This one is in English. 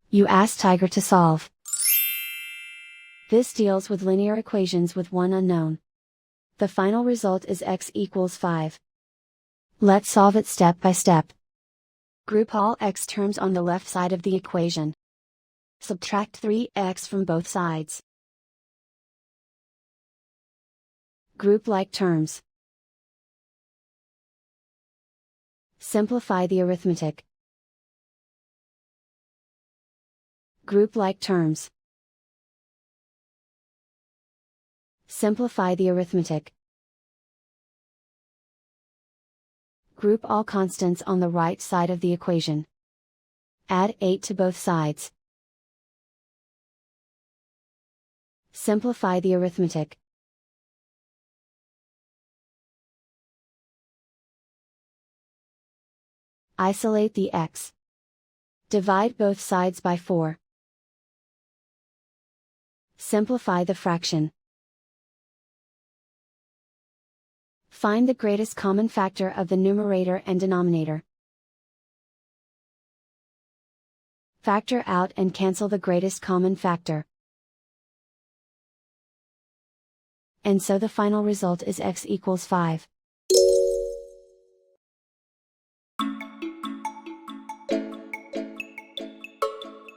You ask Tiger to solve. This deals with linear equations with one unknown. The final result is x equals 5. Let's solve it step by step. Group all x terms on the left side of the equation. Subtract 3x from both sides. Group like terms. Simplify the arithmetic. Group like terms. Simplify the arithmetic. Group all constants on the right side of the equation. Add 8 to both sides. Simplify the arithmetic. Isolate the x. Divide both sides by 4. Simplify the fraction. Find the greatest common factor of the numerator and denominator. Factor out and cancel the greatest common factor. And so the final result is x equals 5.